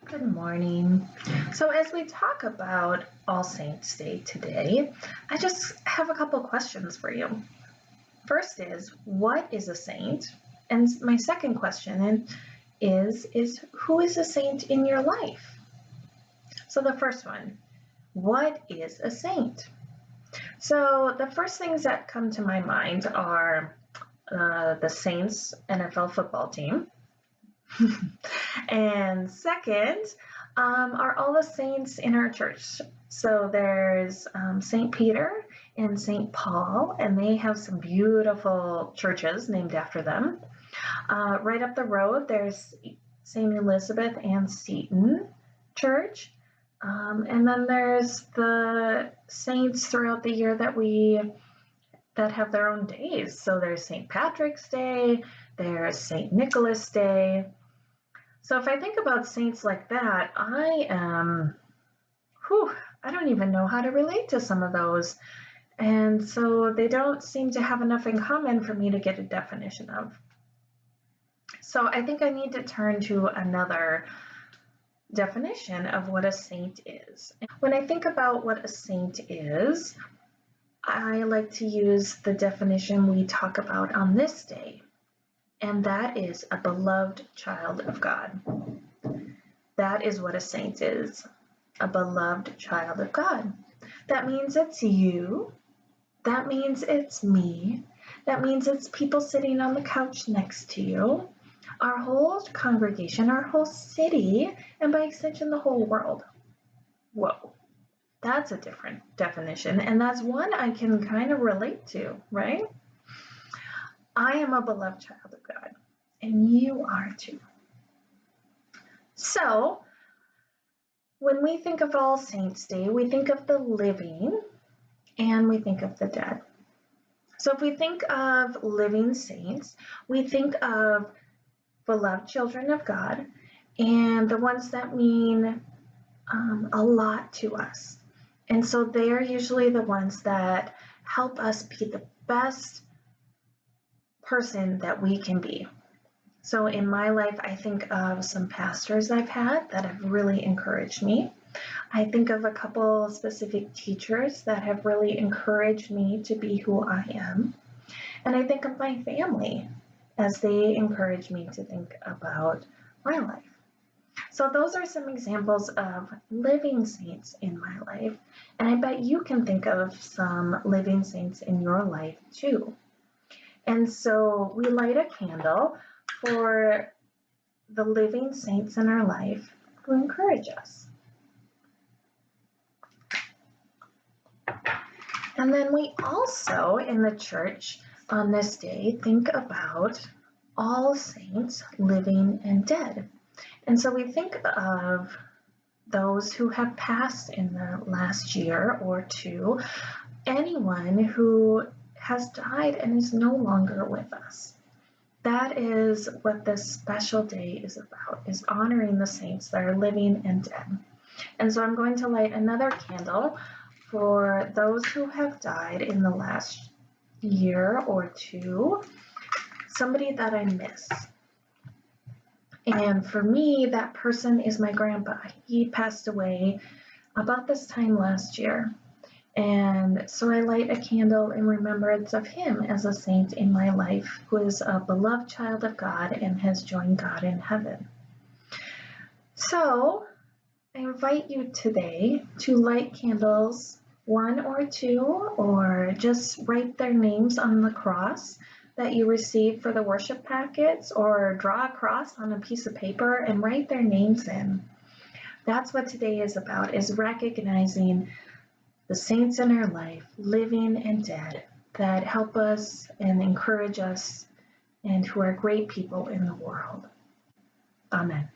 Good morning. So, as we talk about All Saints Day today, I just have a couple questions for you. First is, what is a saint? And my second question is who is a saint in your life? So, the first one, what is a saint? So, the first things that come to my mind are the Saints NFL football team. And second, are all the saints in our church. So there's St. Peter and St. Paul, and they have some beautiful churches named after them. Right up the road, there's St. Elizabeth Ann Seton Church. And then there's the saints throughout the year that have their own days. So there's St. Patrick's Day, there's St. Nicholas Day. So if I think about saints like that, I don't even know how to relate to some of those. And so they don't seem to have enough in common for me to get a definition of. So I think I need to turn to another definition of what a saint is. When I think about what a saint is, I like to use the definition we talk about on this day, and that is a beloved child of God. That is what a saint is, a beloved child of God. That means it's you. That means it's me. That means it's people sitting on the couch next to you, our whole congregation, our whole city, and by extension, the whole world. Whoa, that's a different definition, and that's one I can kind of relate to, right? I am a beloved child of God, and you are too. So, when we think of All Saints Day, we think of the living and we think of the dead. So, if we think of living saints, we think of beloved children of God and the ones that mean a lot to us. And so, they're usually the ones that help us be the best person that we can be. So in my life, I think of some pastors I've had that have really encouraged me. I think of a couple specific teachers that have really encouraged me to be who I am. And I think of my family as they encourage me to think about my life. So those are some examples of living saints in my life. And I bet you can think of some living saints in your life too. And so we light a candle for the living saints in our life who encourage us. And then we also, in the church on this day, think about all saints, living and dead. And so we think of those who have passed in the last year or two, anyone who has died and is no longer with us. That is what this special day is about, is honoring the saints that are living and dead. And so I'm going to light another candle for those who have died in the last year or two, somebody that I miss. And for me, that person is my grandpa. He passed away about this time last year. And so I light a candle in remembrance of him as a saint in my life who is a beloved child of God and has joined God in heaven. So I invite you today to light candles, one or two, or just write their names on the cross that you received for the worship packets, or draw a cross on a piece of paper and write their names in. That's what today is about, is recognizing the saints in our life, living and dead, that help us and encourage us and who are great people in the world. Amen.